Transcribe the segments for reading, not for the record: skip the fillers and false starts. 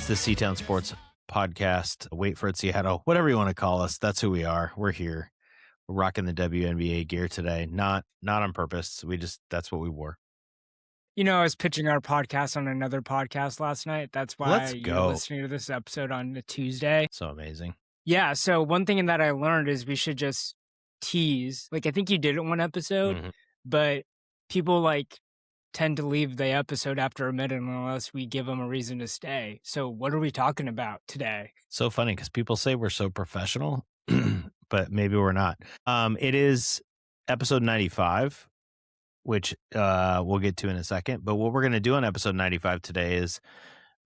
the C-Town Sports Podcast. Wait for it, Seattle. Whatever you want to call us, that's who we are. We're here. We're rocking the WNBA gear today. Not on purpose. That's what we wore. You know, I was pitching our podcast on another podcast last night. That's why you're listening to this episode on a Tuesday. So amazing. Yeah. So one thing that I learned is we should just tease. Like, I think you did it one episode, but people tend to leave the episode after a minute unless we give them a reason to stay. So what are we talking about today? So funny because people say we're so professional, but maybe we're not. It is episode 95, which we'll get to in a second. But what we're going to do on episode 95 today is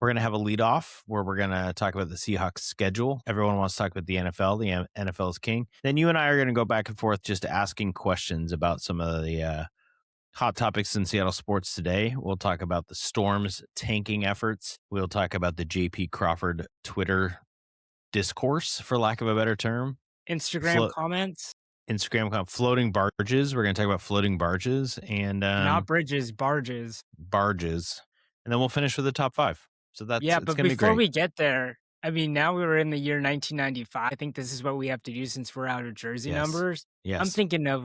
we're going to have a leadoff where we're going to talk about the Seahawks schedule. Everyone wants to talk about the NFL. The NFL is king. Then you and I are going to go back and forth just asking questions about some of the hot topics in Seattle sports today. We'll talk about the Storm's tanking efforts. We'll talk about the JP Crawford Twitter discourse, for lack of a better term. Instagram comments. Floating barges. We're going to talk about floating barges and not bridges, barges. And then we'll finish with the top 5. So that's but before we get there, I mean, now we're in the year 1995. I think this is what we have to do since we're out of jersey numbers. Yes. I'm thinking of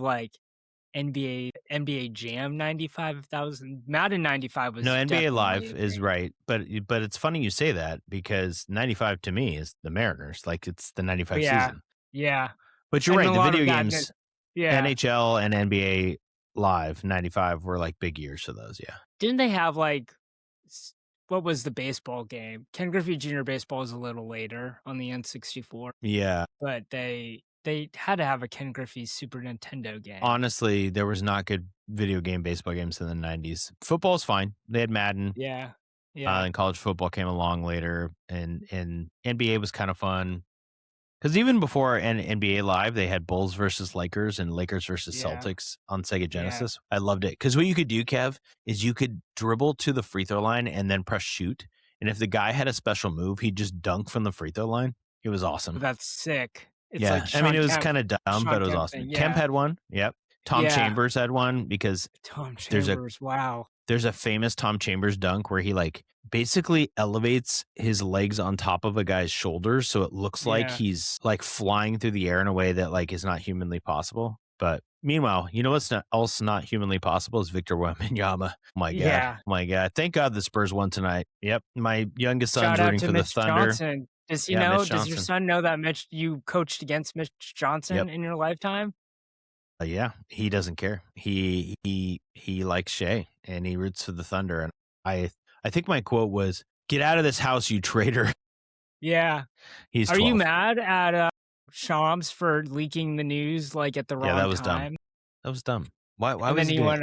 NBA Jam 95. If that was Madden 95 was NBA Live is right, but it's funny you say that because 95 to me is the Mariners, like it's the 95 season. Yeah, but you're right. The video games, NHL and NBA Live 95 were like big years for those. Yeah, didn't they have what was the baseball game? Ken Griffey Jr. baseball was a little later on the N64. Yeah, but they had to have a Ken Griffey Super Nintendo game. Honestly, there was not good video game baseball games in the 90s. Football's fine. They had Madden. Yeah. And college football came along later, and NBA was kind of fun. Because even before NBA Live, they had Bulls versus Lakers and Lakers versus Celtics on Sega Genesis. I loved it. Because what you could do, Kev, is you could dribble to the free throw line and then press shoot. And if the guy had a special move, he'd just dunk from the free throw line. It was awesome. That's sick. It's I mean, it was kind of dumb, but it was awesome. Kemp had one. Yep. Tom Chambers had one because there's a famous Tom Chambers dunk where he basically elevates his legs on top of a guy's shoulders. So it looks like he's flying through the air in a way that is not humanly possible. But meanwhile, you know what's not humanly possible is Victor Wembanyama. My God. Thank God the Spurs won tonight. Yep. My youngest son's rooting for the Thunder. Johnson. Does he know? Does your son know that you coached against Mitch Johnson in your lifetime? Yeah, he doesn't care. He likes Shea and he roots for the Thunder. And I think my quote was, "Get out of this house, you traitor." Yeah. He's 12. Are you mad at Shams for leaking the news at the wrong time? Yeah, that was dumb. That was dumb. Why was he went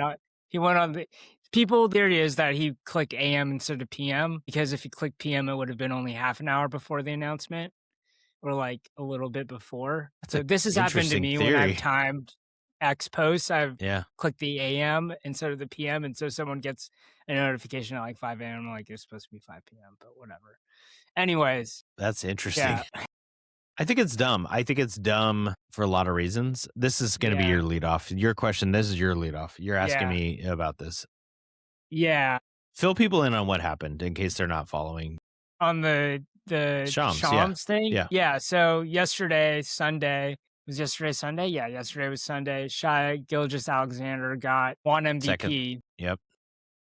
on the people. There it is that he clicked AM instead of PM, because if he clicked PM, it would have been only half an hour before the announcement, or a little bit before. So this has happened to me when I've timed X posts. I've clicked the AM instead of the PM, and so someone gets a notification at 5 a.m. It's supposed to be 5 p.m., but whatever. Anyways, that's interesting. Yeah. I think it's dumb. I think it's dumb for a lot of reasons. This is going to be your leadoff. Your question, this is your leadoff. You're asking me about this. Yeah. Fill people in on what happened in case they're not following. On the Shams thing? Yeah. So yesterday, Sunday. Was yesterday Sunday? Yeah, yesterday was Sunday. Shai Gilgeous-Alexander won MVP.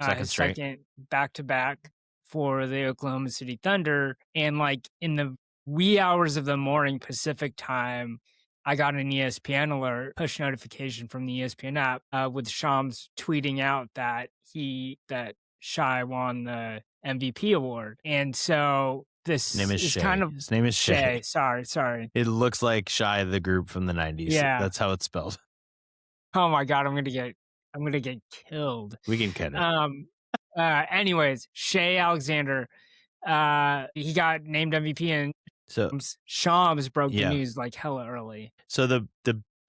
Second back-to-back for the Oklahoma City Thunder. And in the wee hours of the morning Pacific time, I got an ESPN alert, push notification from the ESPN app with Shams tweeting out that Shai won the MVP award. And so this name is Shea. His name is Shea. Sorry. It looks like Shai, the group from the 90s. Yeah. That's how it's spelled. Oh my God, I'm gonna get killed. We can cut it. Anyways, Shai Alexander, he got named MVP, and so Shams broke the news hella early. So the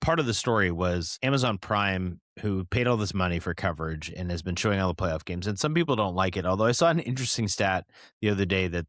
part of the story was Amazon Prime, who paid all this money for coverage and has been showing all the playoff games. And some people don't like it. Although I saw an interesting stat the other day that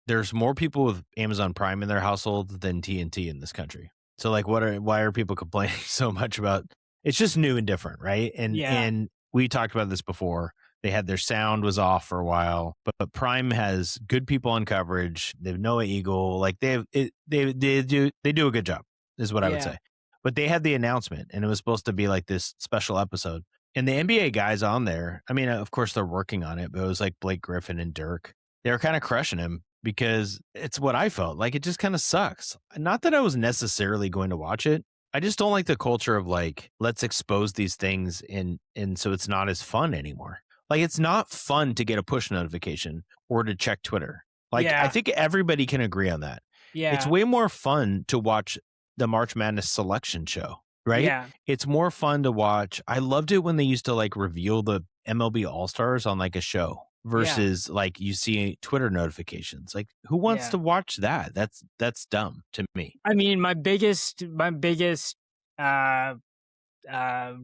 there's more people with Amazon Prime in their household than TNT in this country. So why are people complaining so much about? It's just new and different, right? And we talked about this before. They had their sound was off for a while, but Prime has good people on coverage. They have Noah Eagle. Like they do a good job, is what I would say. But they had the announcement, and it was supposed to be like this special episode. And the NBA guys on there, I mean, of course they're working on it, but it was like Blake Griffin and Dirk. They were kind of crushing him because it's what I felt like. It just kind of sucks. Not that I was necessarily going to watch it. I just don't like the culture of like, let's expose these things and so it's not as fun anymore. Like, it's not fun to get a push notification or to check Twitter. Like, I think everybody can agree on that. Yeah. It's way more fun to watch the March Madness selection show, right? Yeah. It's more fun to watch. I loved it when they used to like reveal the MLB All-Stars on like a show versus like you see Twitter notifications. Like, who wants to watch that? That's dumb to me. I mean, my biggest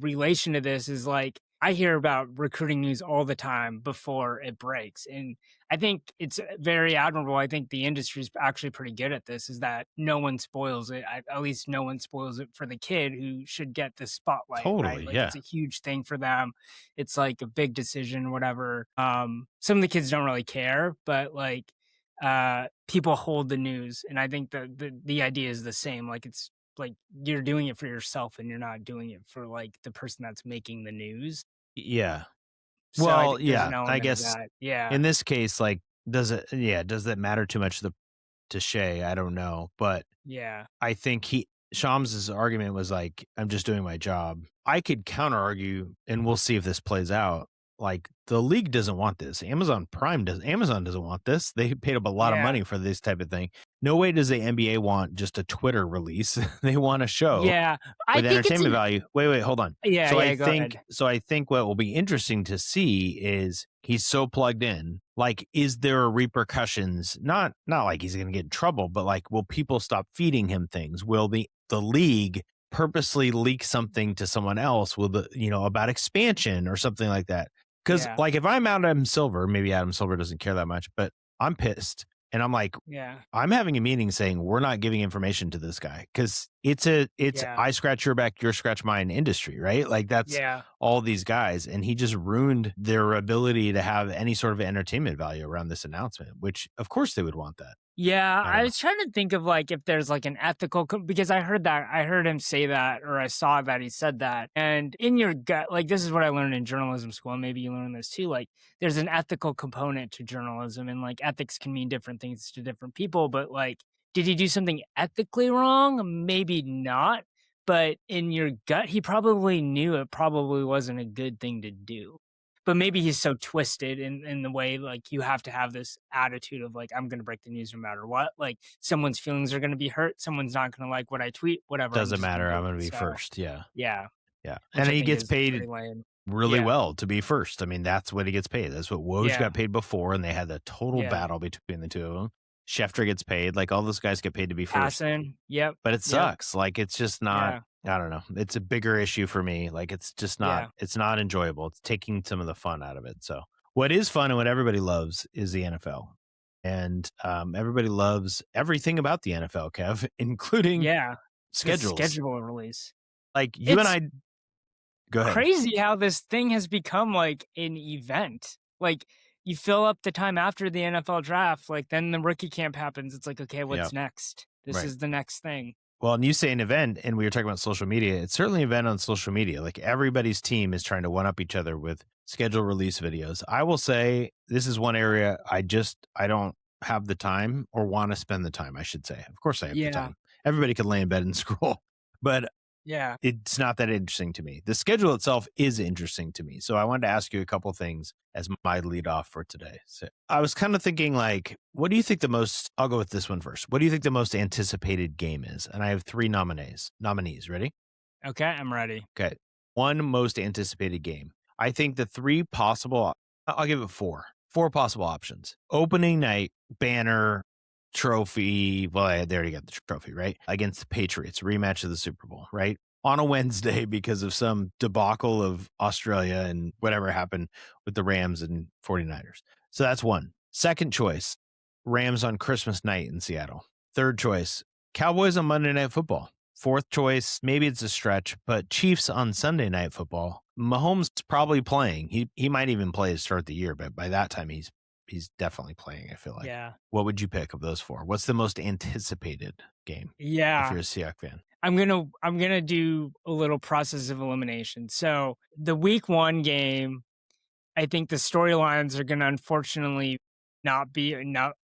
relation to this is like, I hear about recruiting news all the time before it breaks. And I think it's very admirable. I think the industry is actually pretty good at this, is that no one spoils it. At least no one spoils it for the kid who should get the spotlight. Totally, right? Like, it's a huge thing for them. It's like a big decision, whatever. Some of the kids don't really care, but like people hold the news. And I think the idea is the same. Like, it's like you're doing it for yourself and you're not doing it for like the person that's making the news. Yeah. So well, I guess in this case, like, does that matter too much to Shea? I don't know. But I think Shams' argument was like, I'm just doing my job. I could counter argue, and we'll see if this plays out. Like, the league doesn't want this. Amazon doesn't want this. They paid up a lot of money for this type of thing. No way does the NBA want just a Twitter release. They want a show with entertainment value. Wait, hold on. So I think what will be interesting to see is he's so plugged in. Like, is there repercussions? Not like he's going to get in trouble, but like, will people stop feeding him things? Will the league purposely leak something to someone else? Will about expansion or something like that? Because like, if I'm Adam Silver, maybe Adam Silver doesn't care that much, but I'm pissed. And I'm like, I'm having a meeting saying we're not giving information to this guy because it's I scratch your back, you scratch mine industry, right? Like, that's all these guys. And he just ruined their ability to have any sort of entertainment value around this announcement, which of course they would want that. Yeah, I was trying to think of like if there's like an ethical because I heard him say that, or I saw that he said that. And in your gut, like, this is what I learned in journalism school, and maybe you learn this too. Like, there's an ethical component to journalism, and like ethics can mean different things to different people. But like, did he do something ethically wrong? Maybe not. But in your gut, he probably knew it probably wasn't a good thing to do. But maybe he's so twisted in the way, like, you have to have this attitude of like, I'm going to break the news no matter what. Like, someone's feelings are going to be hurt. Someone's not going to like what I tweet, whatever. Doesn't matter. I'm going to be first. Yeah. Yeah. And he gets paid really well to be first. I mean, that's what he gets paid. That's what Woj got paid before. And they had the total battle between the two of them. Schefter gets paid. Like, all those guys get paid to be first. Yep. But it sucks. Like, it's just not. I don't know. It's a bigger issue for me. Like, it's just not, it's not enjoyable. It's taking some of the fun out of it. So what is fun and what everybody loves is the NFL. And everybody loves everything about the NFL, Kev, including schedules. The schedule release. Like, you and I, go ahead. Crazy how this thing has become like an event. Like, you fill up the time after the NFL draft, like, then the rookie camp happens. It's like, okay, what's next? This is the next thing. Well, and you say an event, and we were talking about social media. It's certainly an event on social media. Like, everybody's team is trying to one-up each other with schedule release videos. I will say this is one area I don't have the time or want to spend the time, I should say. Of course I have the time. Everybody could lay in bed and scroll. But it's not that interesting to me. The schedule itself is interesting to me. So I wanted to ask you a couple things as my lead off for today. So I was kind of thinking, like, what do you think I'll go with this one first. What do you think the most anticipated game is? And I have 3 nominees. Ready? Okay, I'm ready. Okay. One most anticipated game. I think the 3 possible, I'll give it 4. 4 possible options. Opening night, banner, trophy. Well, they already got the trophy, right? Against the Patriots, rematch of the Super Bowl, right? On a Wednesday because of some debacle of Australia and whatever happened with the Rams and 49ers. So that's one. Second choice, Rams on Christmas night in Seattle. Third choice, Cowboys on Monday Night Football. fourth choice, maybe it's a stretch, but Chiefs on Sunday Night Football. Mahomes probably playing. He might even play to start the year, but by that time he's definitely playing, I feel like. Yeah. What would you pick of those four? What's the most anticipated game? Yeah. If you're a Seahawks fan. I'm gonna do a little process of elimination. So the week 1 game, I think the storylines are gonna unfortunately not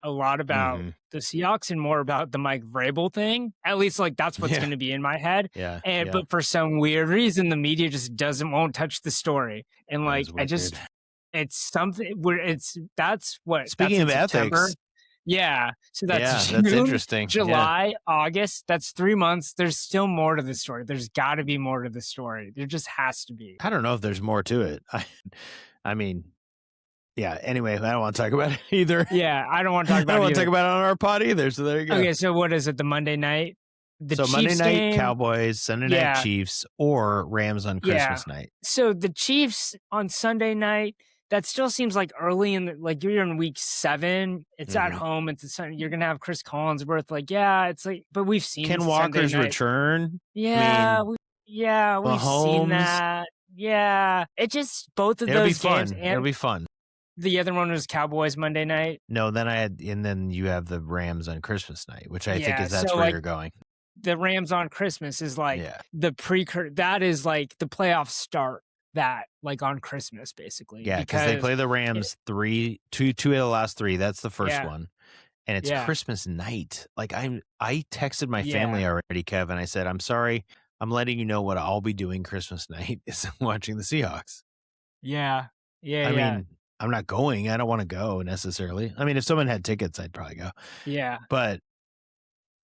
a lot about the Seahawks and more about the Mike Vrabel thing. At least like that's what's gonna be in my head. Yeah. But for some weird reason, the media just won't touch the story. And like it's something where that's speaking of September. ethics. Yeah. So that's June, that's interesting. July, August. That's 3 months. There's still more to the story. There's got to be more to the story. There just has to be. I don't know if there's more to it. I mean, yeah. Anyway, I don't want to talk about it either. Yeah, I don't want to talk about it. I don't want to talk about it on our pod either. So there you go. Okay, so what is it? The Monday night? So Monday night Cowboys, Sunday night Chiefs, or Rams on Christmas night. So the Chiefs on Sunday night. That still seems like early like you're in week 7. It's at home. You're gonna have Chris Collinsworth. Like, yeah, it's like, but we've seen Ken Walker's return. Yeah, we've seen that. Yeah, it just both of those games. It'll be fun. The other one was Cowboys Monday night. No, then you have the Rams on Christmas night, which I think that's where you're going. The Rams on Christmas is like the precursor. That is like the playoff start. That like on Christmas basically. Yeah, because they play the Rams two of the last 3. That's the first one. And it's Christmas night. Like I texted my family already, Kevin. I said, I'm sorry. I'm letting you know what I'll be doing Christmas night is watching the Seahawks. Yeah. I mean, I'm not going. I don't want to go necessarily. I mean, if someone had tickets, I'd probably go. Yeah. But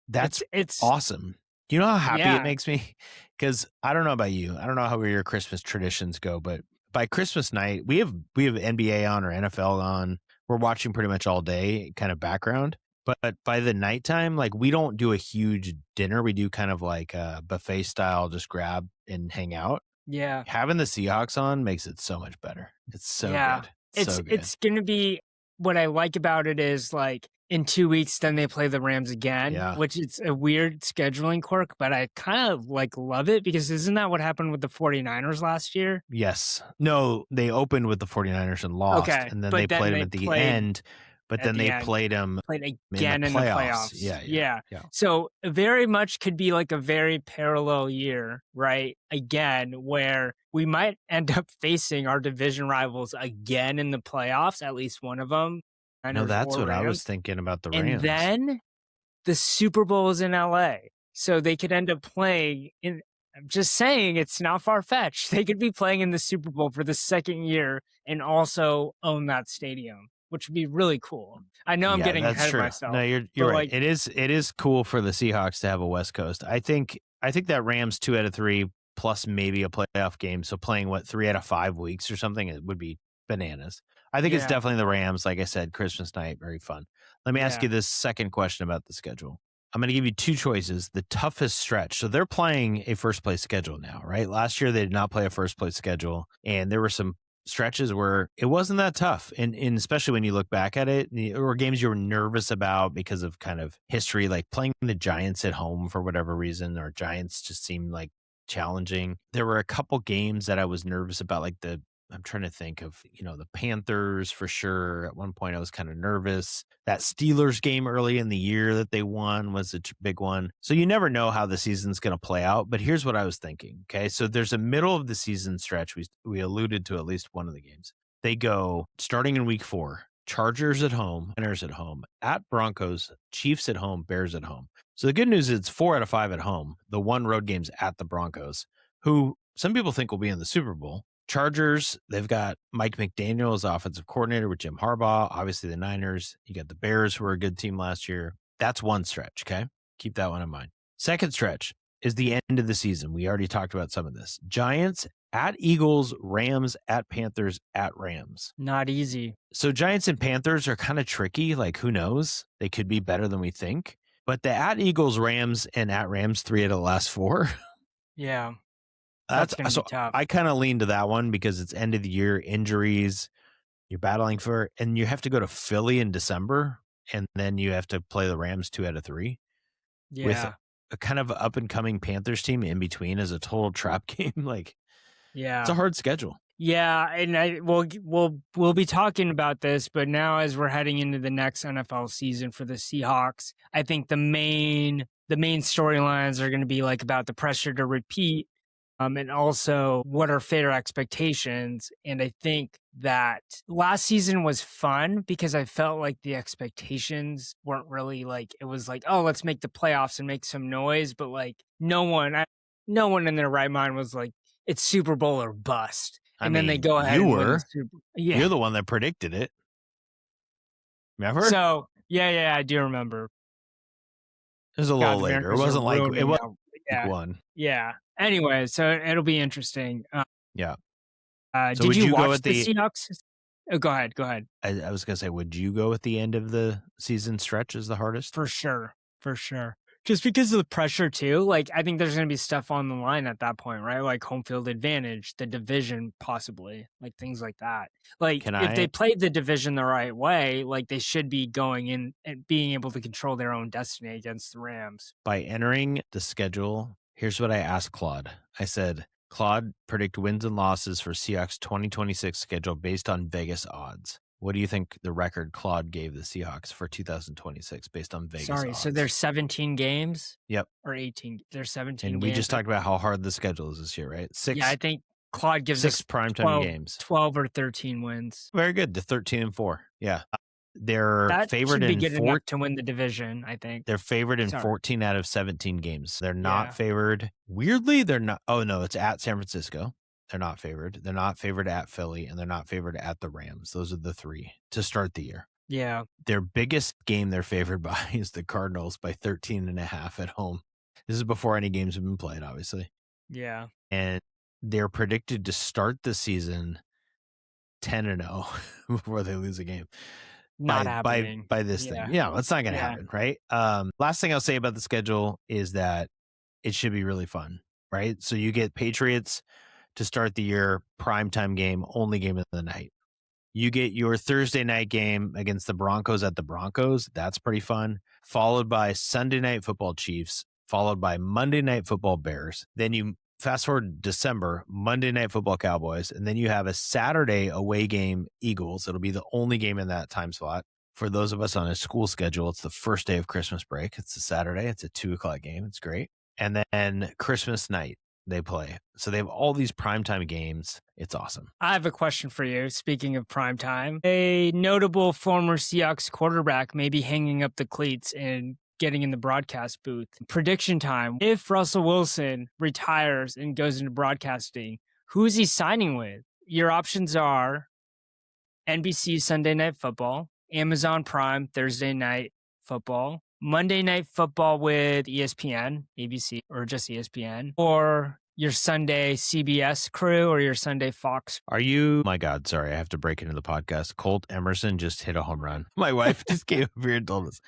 it's awesome. You know how happy it makes me? Because I don't know about you. I don't know how your Christmas traditions go, but by Christmas night, we have NBA on or NFL on. We're watching pretty much all day, kind of background. But by the nighttime, like we don't do a huge dinner. We do kind of like a buffet style, just grab and hang out. Yeah. Having the Seahawks on makes it so much better. It's so good. It's going to be, what I like about it is like, in 2 weeks, then they play the Rams again, which it's a weird scheduling quirk, but I kind of like love it because isn't that what happened with the 49ers last year? Yes. No, they opened with the 49ers and lost, and then they played them at the end, but then they played them again in the playoffs. Yeah. So very much could be like a very parallel year, right? Again, where we might end up facing our division rivals again in the playoffs, at least one of them. No, that's what I was thinking about the Rams. And then the Super Bowl is in LA. So they could end up playing in, I'm just saying it's not far-fetched. They could be playing in the Super Bowl for the second year and also own that stadium, which would be really cool. I know I'm getting ahead of myself. No, you're right. It is cool for the Seahawks to have a West Coast. I think that Rams 2 out of 3 plus maybe a playoff game. So playing 3 out of 5 weeks or something, it would be bananas. I think it's definitely the Rams. Like I said, Christmas night, very fun. Let me ask you this second question about the schedule. I'm going to give you 2 choices. The toughest stretch. So they're playing a first place schedule now, right? Last year, they did not play a first place schedule. And there were some stretches where it wasn't that tough. And especially when you look back at it, or games you were nervous about because of kind of history, like playing the Giants at home for whatever reason, or Giants just seemed like challenging. There were a couple games that I was nervous about, like I'm trying to think of, the Panthers for sure. At one point I was kind of nervous. That Steelers game early in the year that they won was a big one. So you never know how the season's going to play out. But here's what I was thinking. Okay. So there's a middle of the season stretch. We alluded to at least one of the games. They go starting in week 4, Chargers at home, Niners at home, at Broncos, Chiefs at home, Bears at home. So the good news is it's 4 out of 5 at home. The one road game's at the Broncos, who some people think will be in the Super Bowl. Chargers, they've got Mike McDaniel as offensive coordinator with Jim Harbaugh. Obviously, the Niners. You got the Bears, who were a good team last year. That's one stretch, okay? Keep that one in mind. Second stretch is the end of the season. We already talked about some of this. Giants at Eagles, Rams at Panthers, at Rams. Not easy. So Giants and Panthers are kind of tricky. Like, who knows? They could be better than we think. But the at Eagles, Rams, and at Rams, 3 out of the last 4. Yeah. That's gonna be tough. I kind of lean to that one because it's end of the year, injuries, you're battling for, and you have to go to Philly in December, and then you have to play the Rams 2 out of 3. Yeah. a kind of up and coming Panthers team in between as a total trap game. Like, it's a hard schedule. Yeah, and we'll be talking about this, but now as we're heading into the next NFL season for the Seahawks, I think the main storylines are going to be like about the pressure to repeat, and also what are fair expectations. And I think that last season was fun because I felt like the expectations weren't really like, it was like, oh, let's make the playoffs and make some noise, but like no one in their right mind was like, it's Super Bowl or bust. And then they go ahead. You were. You're the one that predicted it. Remember? So yeah, I do remember. It was a little later. It wasn't like it was week one. Yeah. Anyway, so it'll be interesting. Yeah. So did you watch the Seahawks? Oh, go ahead. I was gonna say, would you go at the end of the season stretch as the hardest? For sure. Just because of the pressure too, like I think there's going to be stuff on the line at that point, right? Like home field advantage, the division possibly, like things like that. Like if they played the division the right way, like they should be going in and being able to control their own destiny against the Rams. By entering the schedule, here's what I asked Claude. I said, Claude, predict wins and losses for Seahawks 2026 schedule based on Vegas odds. What do you think the record Claude gave the Seahawks for 2026 based on Vegas odds? So there's 17 games? Yep. Or 18. There's 17 games. And we just talked about how hard the schedule is this year, right? Yeah, I think Claude gives us 6 primetime games. 12 or 13 wins. Very good. The 13-4. Yeah. They're favored in good enough to win the division, I think. They're favored in 14 out of 17 games. They're not favored. Weirdly, they're not. Oh, no, it's at San Francisco. They're not favored. They're not favored at Philly, and they're not favored at the Rams. Those are the 3 to start the year. Yeah. Their biggest game they're favored by is the Cardinals by 13.5 at home. This is before any games have been played, obviously. Yeah. And they're predicted to start the season 10-0 before they lose a game. Not happening. By this thing. Yeah, it's not going to happen, right? Last thing I'll say about the schedule is that it should be really fun, right? So you get Patriots to start the year, primetime game, only game of the night. You get your Thursday night game against the Broncos at the Broncos. That's pretty fun. Followed by Sunday night football Chiefs, followed by Monday night football Bears. Then you fast forward December, Monday night football Cowboys. And then you have a Saturday away game Eagles. It'll be the only game in that time slot. For those of us on a school schedule, it's the first day of Christmas break. It's a Saturday. It's a 2:00 game. It's great. And then Christmas night they play. So they have all these primetime games. It's awesome. I have a question for you. Speaking of primetime, a notable former Seahawks quarterback may be hanging up the cleats and getting in the broadcast booth. Prediction time. If Russell Wilson retires and goes into broadcasting, who is he signing with? Your options are NBC Sunday Night Football, Amazon Prime Thursday Night Football, Monday Night Football with ESPN, ABC, or just ESPN, or your Sunday CBS crew or your Sunday Fox. My God, sorry, I have to break into the podcast. Colt Emerson just hit a home run. My wife just came over here and told us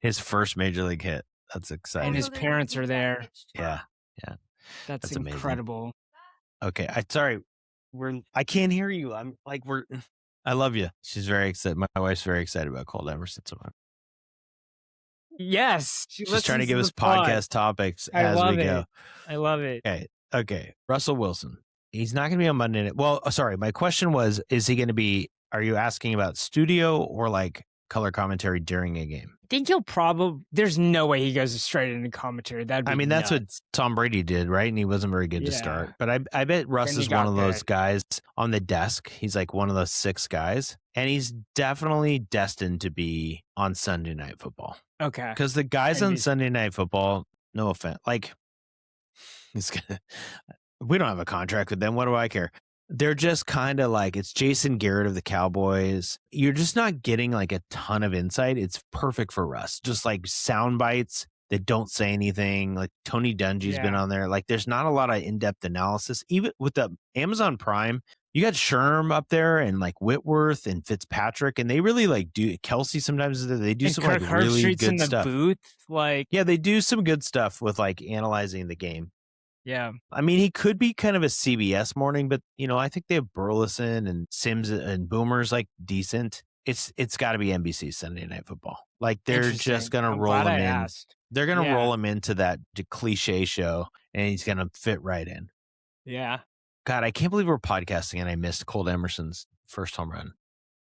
his first major league hit. That's exciting. And his parents are there. Yeah. That's incredible. Amazing. Okay, sorry. I can't hear you. I love you. She's very excited. My wife's very excited about Colt Emerson so much. Yes. She's trying to give us podcast topics as we go. I love it. Okay. Russell Wilson. He's not going to be on Monday night. Well, sorry. My question was, are you asking about studio or like color commentary during a game? I think there's no way he goes straight into commentary. That's what Tom Brady did, right? And he wasn't very good to start. But I bet Russ is one of those guys on the desk. He's like one of those 6 guys. And he's definitely destined to be on Sunday Night Football. Okay. Because the guys on Sunday Night Football, no offense, we don't have a contract with them. What do I care? They're just kind of like, it's Jason Garrett of the Cowboys. You're just not getting like a ton of insight. It's perfect for Russ. Just like sound bites that don't say anything. Like Tony Dungy's been on there. Like there's not a lot of in-depth analysis. Even with the Amazon Prime, you got Sherm up there and like Whitworth and Fitzpatrick, and they really like do Kelsey sometimes. They do some like really good stuff. Booth, they do some good stuff with like analyzing the game. Yeah. I mean, he could be kind of a CBS morning, but, I think they have Burleson and Sims and Boomer's like decent. it's got to be NBC Sunday Night Football. Like they're just gonna roll him in. Asked. They're gonna roll him into that cliche show, and he's gonna fit right in. Yeah. God, I can't believe we're podcasting and I missed Colt Emerson's first home run.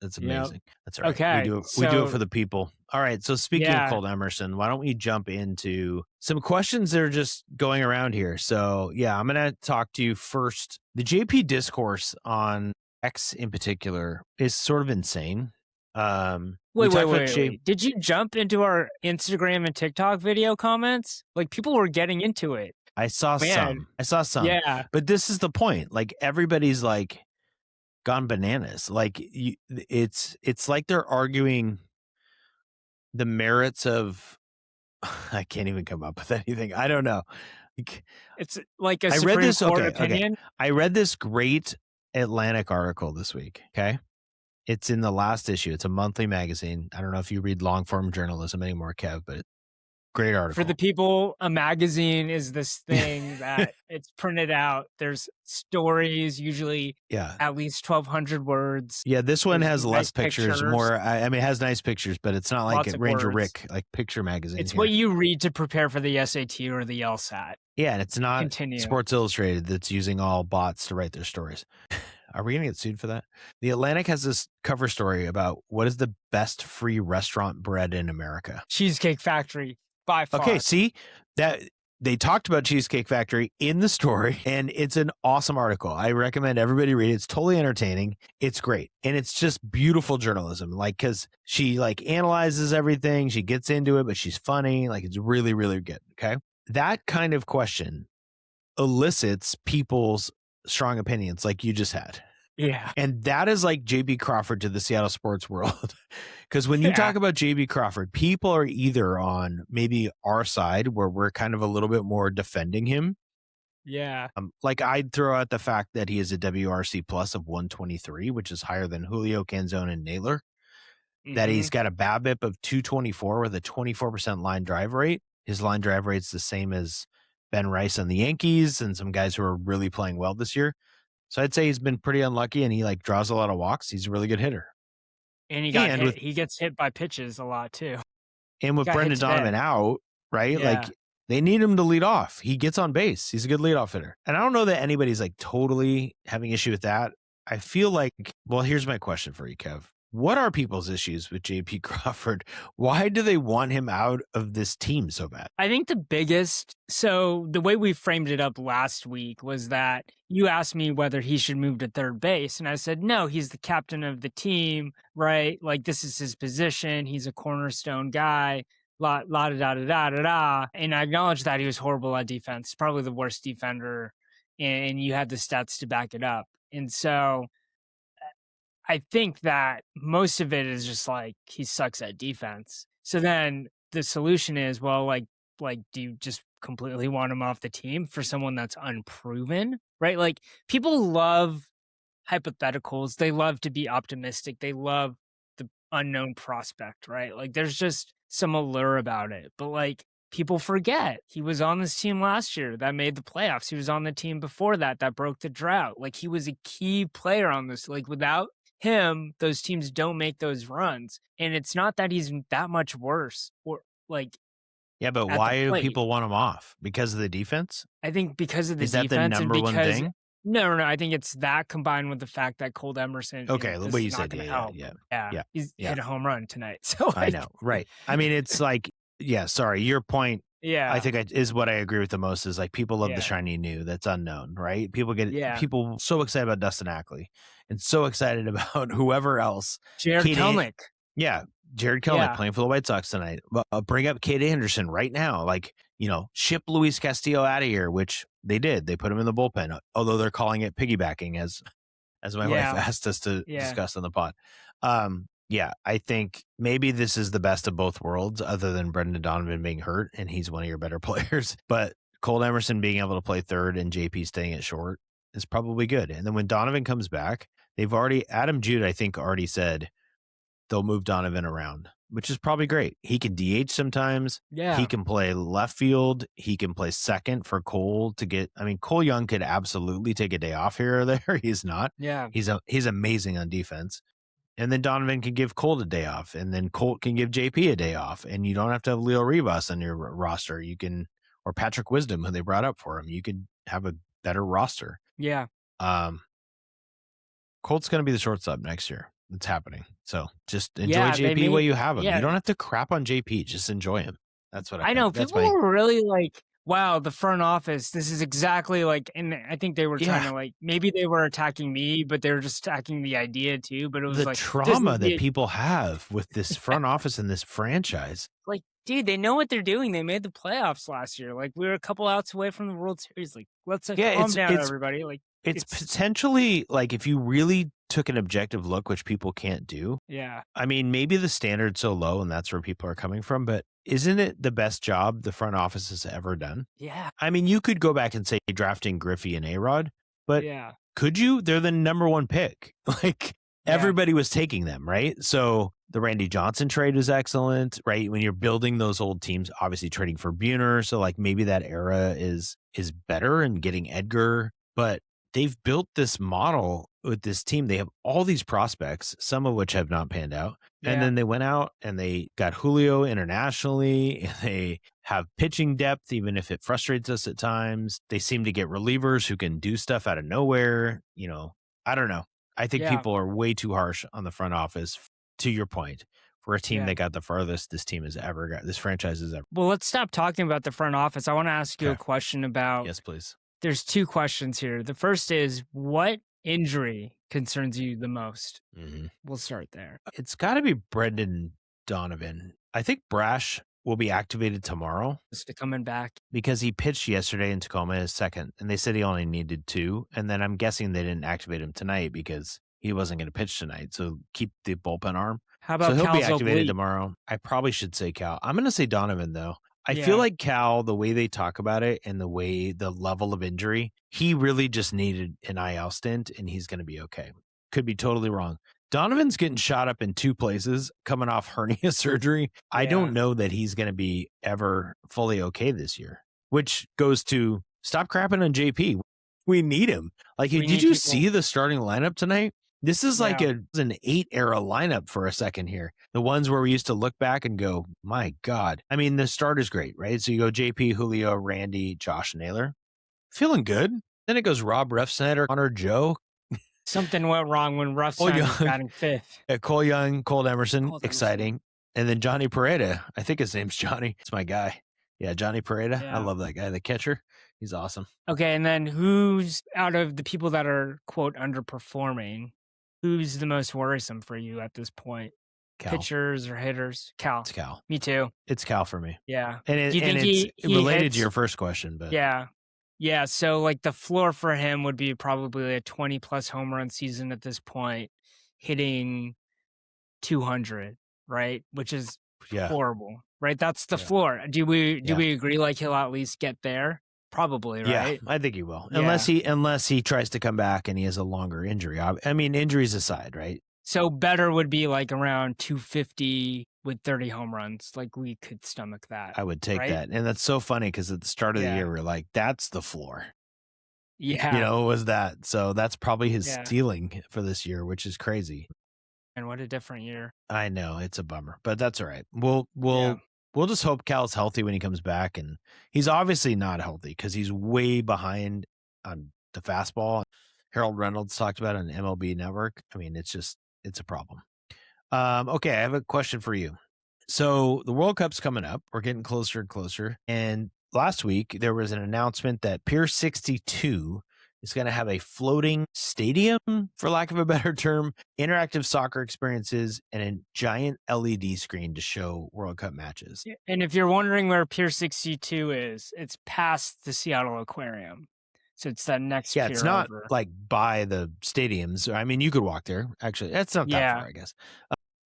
That's amazing. Yep. That's all right. Okay. We do it for the people. All right. So speaking of Colt Emerson, why don't we jump into some questions that are just going around here? So yeah, I'm gonna talk to you first. The JP discourse on X in particular is sort of insane. Wait. Did you jump into our Instagram and TikTok video comments? Like people were getting into it. I saw some. Yeah. But this is the point. Like everybody's like gone bananas. Like it's like they're arguing the merits of I can't even come up with anything. I don't know. It's like a Supreme Court opinion. I read this great Atlantic article this week. Okay. It's in the last issue. It's a monthly magazine. I don't know if you read long form journalism anymore, Kev, but great article. For the people, a magazine is this thing that it's printed out. There's stories, usually at least 1,200 words. Yeah, this one has less pictures, more. I mean, it has nice pictures, but it's not like Ranger words. Rick, like picture magazine. It's what you read to prepare for the SAT or the LSAT. Yeah, and it's not Sports Illustrated that's using all bots to write their stories. Are we going to get sued for that? The Atlantic has this cover story about what is the best free restaurant bread in America. Cheesecake Factory. By far. Okay, see that they talked about Cheesecake Factory in the story, and it's an awesome article. I recommend everybody read it. It's totally entertaining. It's great, and it's just beautiful journalism. Like because she like analyzes everything, she gets into it, but she's funny. Like it's really, really good. Okay, that kind of question elicits people's strong opinions, like you just had. Yeah. And that is like JB Crawford to the Seattle sports world. Because when you talk about JB Crawford, people are either on maybe our side where we're kind of a little bit more defending him. Yeah. Like I'd throw out the fact that he is a WRC plus of 123, which is higher than Julio, Canzone, and Naylor. Mm-hmm. That he's got a BABIP of 224 with a 24% line drive rate. His line drive rate's the same as Ben Rice on the Yankees and some guys who are really playing well this year. So I'd say he's been pretty unlucky, and he like draws a lot of walks. He's a really good hitter. And he gets hit by pitches a lot too. And with Brendan Donovan out, right? Yeah. Like they need him to lead off. He gets on base. He's a good leadoff hitter. And I don't know that anybody's like totally having issue with that. I feel like, well, here's my question for you, Kev. What are people's issues with JP Crawford? Why do they want him out of this team so bad? I think the biggest, so the way we framed it up last week was that you asked me whether he should move to third base. And I said, no, he's the captain of the team, right? Like this is his position. He's a cornerstone guy. La da da da da da da. And I acknowledged that he was horrible at defense, probably the worst defender. And you had the stats to back it up. And so I think that most of it is just like he sucks at defense. So then the solution is, well, like, do you just completely want him off the team for someone that's unproven, right? Like people love hypotheticals. They love to be optimistic. They love the unknown prospect, right? Like there's just some allure about it. But like people forget he was on this team last year that made the playoffs. He was on the team before that broke the drought. Like he was a key player on this. Like without him, those teams don't make those runs. And it's not that he's that much worse or like. Yeah, but why do people want him off? Because of the defense? I think because of the defense. Is that the number one thing? No. I think it's that combined with the fact that Colt Emerson. Okay, what you said. Yeah. He's hit a home run tonight. So like, I know, right. I mean, it's like, sorry, your point. Yeah, I think is what I agree with the most is like people love the shiny new that's unknown, right? People people so excited about Dustin Ackley and so excited about whoever else. Jared Kelenic. Yeah, Jared Kelenic playing for the White Sox tonight. Bring up Kate Anderson right now. Like, ship Luis Castillo out of here, which they did. They put him in the bullpen, although they're calling it piggybacking as my wife asked us to discuss on the pod. I think maybe this is the best of both worlds other than Brendan Donovan being hurt and he's one of your better players. But Colt Emerson being able to play third and JP staying at short is probably good. And then when Donovan comes back, Adam Jude, I think, already said they'll move Donovan around, which is probably great. He can DH sometimes. Yeah. He can play left field. He can play second for Cole Cole Young could absolutely take a day off here or there. He's not. Yeah. He's amazing on defense. And then Donovan can give Colt a day off, and then Colt can give JP a day off, and you don't have to have Leo Rivas on your roster. You can, or Patrick Wisdom, who they brought up for him. You could have a better roster. Yeah. Colt's going to be the shortstop next year. It's happening. So just enjoy JP while you have him. You don't have to crap on JP. Just enjoy him. That's what I think. Know. People were really like, wow, the front office, this is exactly like, and I think they were trying to like, maybe they were attacking me, but they were just attacking the idea too. But it was the trauma that people have with this front office and this franchise. Like, dude, they know what they're doing. They made the playoffs last year. Like, we were a couple outs away from the World Series. Like, let's calm down, everybody. Like, it's potentially like if you really took an objective look, which people can't do. Yeah. I mean, maybe the standard's so low and that's where people are coming from, but isn't it the best job the front office has ever done? Yeah. I mean, you could go back and say drafting Griffey and A-Rod, but could you? They're the number one pick. Like, everybody was taking them, right? So the Randy Johnson trade was excellent, right? When you're building those old teams, obviously trading for Buhner. So like maybe that era is better and getting Edgar, but they've built this model with this team. They have all these prospects, some of which have not panned out. And then they went out and they got Julio internationally. And they have pitching depth, even if it frustrates us at times. They seem to get relievers who can do stuff out of nowhere. You know, I don't know. I think people are way too harsh on the front office, to your point, for a team that got the farthest this team has ever got. This franchise has ever. Well, let's stop talking about the front office. I want to ask you a question about. Yes, please. There's two questions here. The first is, what injury concerns you the most? Mm-hmm. We'll start there. It's got to be Brendan Donovan. I think Brash will be activated tomorrow. Just coming back. Because he pitched yesterday in Tacoma his second, and they said he only needed 2. And then I'm guessing they didn't activate him tonight because he wasn't going to pitch tonight. So keep the bullpen arm. How about he'll Cal's be activated oblique? Tomorrow. I probably should say Cal. I'm going to say Donovan, though. I feel like Cal, the way they talk about it and the level of injury, he really just needed an IL stint and he's going to be okay. Could be totally wrong. Donovan's getting shot up in 2 places, coming off hernia surgery. I don't know that he's going to be ever fully okay this year, which goes to stop crapping on JP. We need him. Like, did you see the starting lineup tonight? This is like an 8 era lineup for a second here. The ones where we used to look back and go, my God. I mean, the start is great, right? So you go JP, Julio, Randy, Josh Naylor. Feeling good. Then it goes Rob Refsnyder, Connor Joe. Something went wrong when Refsnyder was batting 5th. Cole Young, Colt Emerson, exciting. And then Johnny Pereda. I think his name's Johnny. It's my guy. Yeah, Johnny Pereda. I love that guy, the catcher. He's awesome. Okay, and then who's out of the people that are, quote, underperforming, who's the most worrisome for you at this point? Cal. Pitchers or hitters? Cal. It's Cal. Me too. It's Cal for me. Yeah. And, Do you think it's he related hits, to your first question, but yeah. So like the floor for him would be probably a 20+ home run season at this point, hitting 200, right? Which is horrible, right? That's the floor. Do we agree? Like he'll at least get there. Probably, right? Yeah, I think he will. Unless he tries to come back and he has a longer injury. I mean, injuries aside, right? So better would be like around 250 with 30 home runs. Like we could stomach that. I would take that. And that's so funny because at the start of the year, we're like, that's the floor. Yeah. You know, it was that. So that's probably his ceiling for this year, which is crazy. And what a different year. I know. It's a bummer, but that's all right. We'll just hope Cal's healthy when he comes back. And he's obviously not healthy because he's way behind on the fastball. Harold Reynolds talked about it on MLB Network. I mean, it's a problem. Okay, I have a question for you. So the World Cup's coming up. We're getting closer and closer. And last week, there was an announcement that Pier 62 is going to have a floating stadium, for lack of a better term, interactive soccer experiences, and a giant LED screen to show World Cup matches. And if you're wondering where Pier 62 is, it's past the Seattle Aquarium. So it's that next pier it's not over. Like by the stadiums. I mean, you could walk there. Actually, that's not that far, I guess.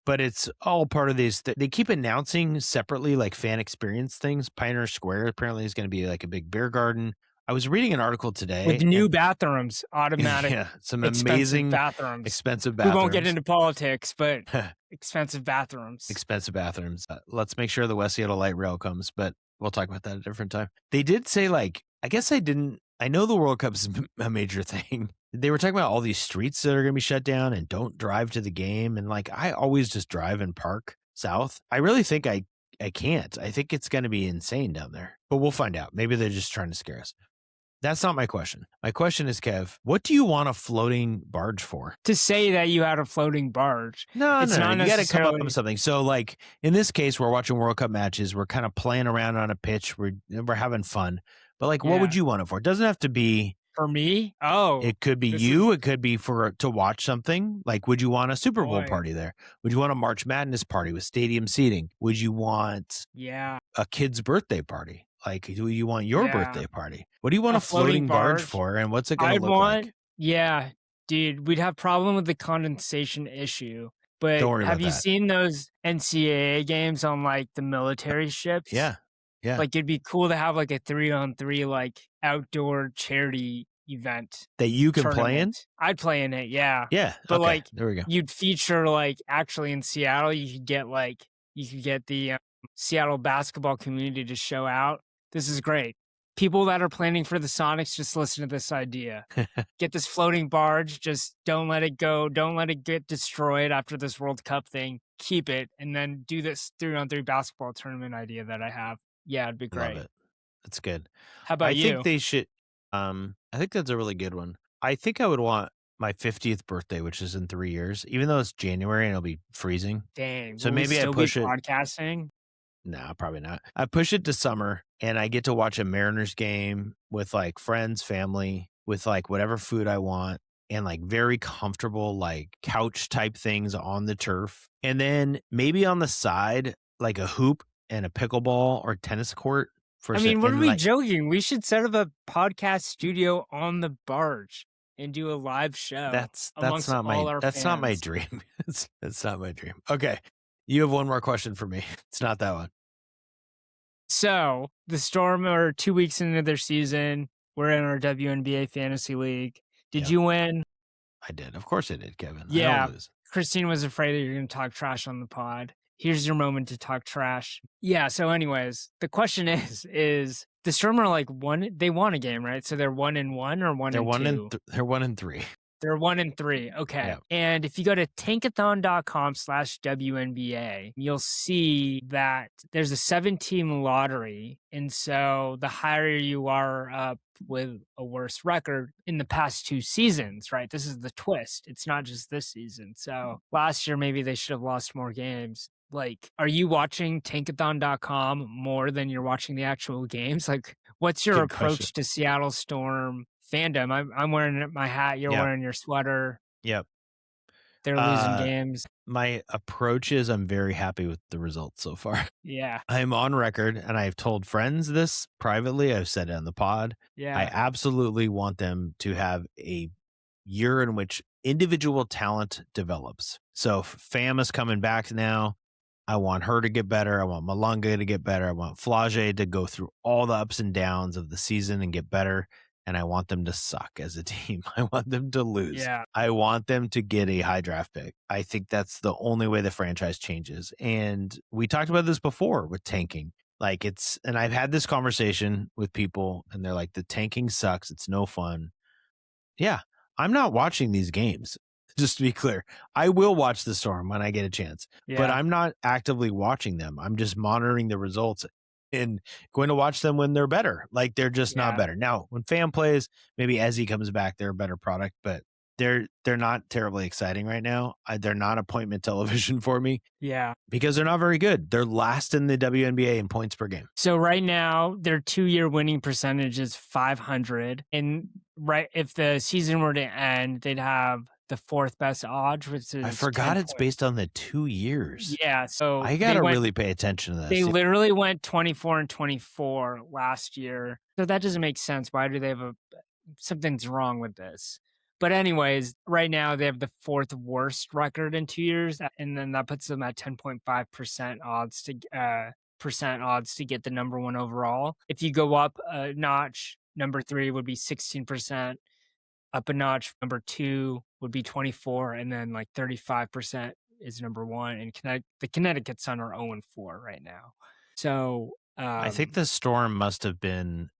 But it's all part of these. They keep announcing separately, like fan experience things. Pioneer Square apparently is going to be like a big beer garden. I was reading an article today with new bathrooms, automatic. Some amazing bathrooms. Expensive bathrooms. We won't get into politics, but expensive bathrooms. Expensive bathrooms. Let's make sure the West Seattle Light Rail comes, but we'll talk about that at a different time. They did say, like, I guess I know the World Cup's a major thing. they were talking about all these streets that are going to be shut down and don't drive to the game. And like, I always just drive and park south. I really think I can't. I think it's going to be insane down there, but we'll find out. Maybe they're just trying to scare us. That's not my question. My question is, Kev, what do you want a floating barge for? To say that you had a floating barge. No. You got to come up with something. So like in this case, we're watching World Cup matches. We're kind of playing around on a pitch. We're having fun. But like, what would you want it for? It doesn't have to be for me. Oh, it could be you. It could be to watch something. Like, would you want a Super Bowl party there? Would you want a March Madness party with stadium seating? Would you want a kid's birthday party? Like, do you want your birthday party? What do you want a floating barge for? And what's it going to look like? Yeah, dude, we'd have problem with the condensation issue. But have you seen those NCAA games on like the military ships? Yeah. Like it'd be cool to have like a 3-on-3 like outdoor charity event that you can play in. I'd play in it. Yeah. But like, there we go. You'd feature like actually in Seattle, you could get the Seattle basketball community to show out. This is great. People that are planning for the Sonics, just listen to this idea. Get this floating barge. Just don't let it go. Don't let it get destroyed after this World Cup thing. Keep it, and then do this 3-on-3 basketball tournament idea that I have. Yeah, it'd be great. Love it. That's good. How about you? I think they should. I think that's a really good one. I think I would want my 50th birthday, which is in 3 years, even though it's January and it'll be freezing. Dang. So maybe I push it. Podcasting? No, probably not. I push it to summer and I get to watch a Mariners game with like friends, family, with like whatever food I want and like very comfortable, like couch type things on the turf. And then maybe on the side, like a hoop and a pickleball or tennis court. What are we joking? We should set up a podcast studio on the barge and do a live show. That's not my dream. That's not my dream. Okay. You have one more question for me. It's not that one. So the Storm are 2 weeks into their season. We're in our WNBA fantasy league. Did you win? I did. Of course I did, Kevin. Yeah. Christine was afraid that you're going to talk trash on the pod. Here's your moment to talk trash. Yeah. So anyways, the question is the Storm are like they won a game, right? So they're 1-1 or 1-2? They're 1-3. They're 1-3. Okay. Yeah. And if you go to tankathon.com/WNBA, you'll see that there's a 7-team lottery. And so the higher you are up with a worse record in the past 2 seasons, right? This is the twist. It's not just this season. So last year, maybe they should have lost more games. Like, are you watching tankathon.com more than you're watching the actual games? Like, what's your approach to Seattle Storm fandom? I'm wearing my hat. You're wearing your sweater. Yep. They're losing games. My approach is I'm very happy with the results so far. Yeah. I'm on record and I've told friends this privately. I've said it on the pod. Yeah. I absolutely want them to have a year in which individual talent develops. So Fam is coming back now. I want her to get better. I want Malunga to get better. I want Flage to go through all the ups and downs of the season and get better. And I want them to suck as a team. I want them to lose. Yeah. I want them to get a high draft pick. I think that's the only way the franchise changes. And we talked about this before with tanking. Like and I've had this conversation with people and they're like, the tanking sucks. It's no fun. Yeah. I'm not watching these games. Just to be clear, I will watch the Storm when I get a chance, but I'm not actively watching them. I'm just monitoring the results and going to watch them when they're better. Like they're just not better. Now, when Fam plays, maybe Ezzy comes back, they're a better product, but they're not terribly exciting right now. They're not appointment television for me. Yeah. Because they're not very good. They're last in the WNBA in points per game. So right now, their 2-year winning percentage is .500. And if the season were to end, they'd have the 4th best odds, which is I forgot it's based on the 2 years. Yeah, so I gotta really pay attention to this. They literally went 24-24 last year, so that doesn't make sense. Why do they have something's wrong with this? But anyways, right now they have the 4th worst record in 2 years, and then that puts them at 10.5% odds to get the number 1 overall. If you go up a notch, number 3 would be 16%. Up a notch, number 2 would be 24, and then like 35% is number 1. And the Connecticut Sun are 0-4 right now. So I think the Storm must have been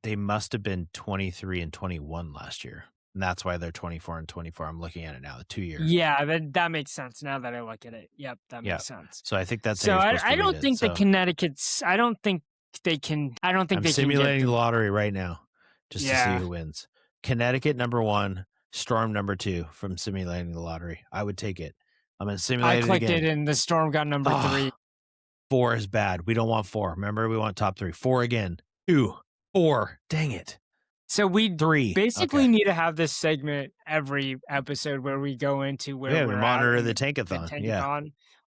23-21 last year. And that's why they're 24-24. I'm looking at it now, the 2 year. Yeah, that makes sense now that I look at it. Yep, that makes sense. So I think that's so. How you're I don't think the Connecticut's. I don't think they can. I don't think I'm they simulating can the lottery right now, just to see who wins. Connecticut number 1, Storm number 2 from simulating the lottery. I would take it. I'm gonna simulate it again. I clicked it and the Storm got number 3. 4 is bad. We don't want 4. Remember, we want top 3. 4 again. 2, 4. Dang it. So we 3 basically need to have this segment every episode where we go into where we monitor the tankathon. Yeah.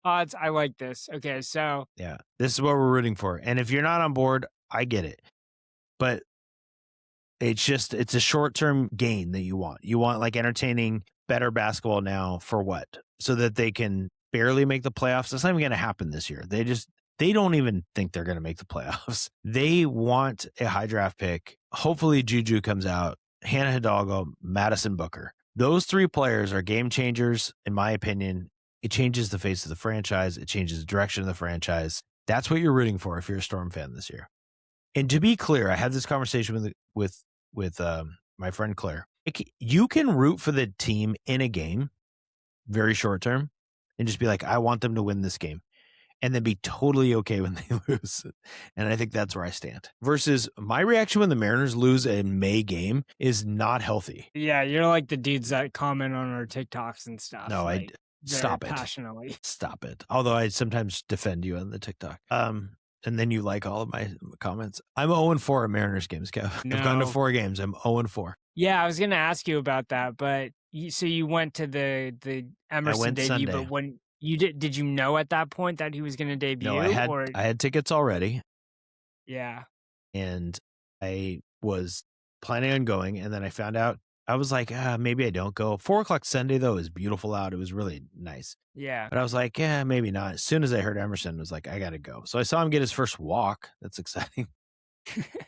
Odds. I like this. Okay, so this is what we're rooting for. And if you're not on board, I get it. But it's a short-term gain that you want. You want like entertaining, better basketball now for what? So that they can barely make the playoffs. That's not even going to happen this year. They don't even think they're going to make the playoffs. They want a high draft pick. Hopefully Juju comes out, Hannah Hidalgo, Madison Booker. Those 3 players are game changers, in my opinion. It changes the face of the franchise. It changes the direction of the franchise. That's what you're rooting for if you're a Storm fan this year. And to be clear, I had this conversation with my friend Claire. You can root for the team in a game, very short term, and just be like, I want them to win this game. And then be totally okay when they lose. And I think that's where I stand. Versus my reaction when the Mariners lose a May game is not healthy. Yeah, you're like the dudes that comment on our TikToks and stuff. No, like, stop it. Passionately. Stop it. Although I sometimes defend you on the TikTok. And then you like all of my comments. I'm 0-4 at Mariners games, Kev. No. I've gone to 4 games. I'm 0-4. Yeah, I was going to ask you about that, but you went to the Emerson debut, Sunday. But when you did you know at that point that he was going to debut? No, I had tickets already. Yeah. And I was planning on going, and then I found out, I was like, maybe I don't go. 4:00 Sunday, though, is beautiful out. It was really nice. Yeah. But I was like, maybe not. As soon as I heard Emerson, I was like, I got to go. So I saw him get his first walk. That's exciting.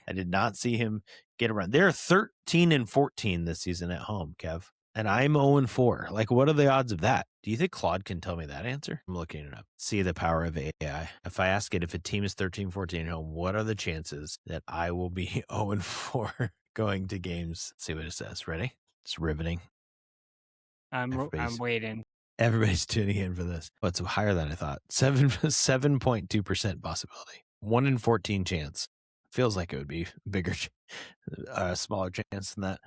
I did not see him get a run. They're 13-14 this season at home, Kev. And I'm 0-4. Like, what are the odds of that? Do you think Claude can tell me that answer? I'm looking it up. See the power of AI. If I ask it, if a team is 13-14 at home, what are the chances that I will be 0-4 going to games? Let's see what it says. Ready? It's riveting. I'm waiting. Everybody's tuning in for this. Oh, it's higher than I thought. 7.2% possibility. 1 in 14 chance. Feels like it would be bigger, smaller chance than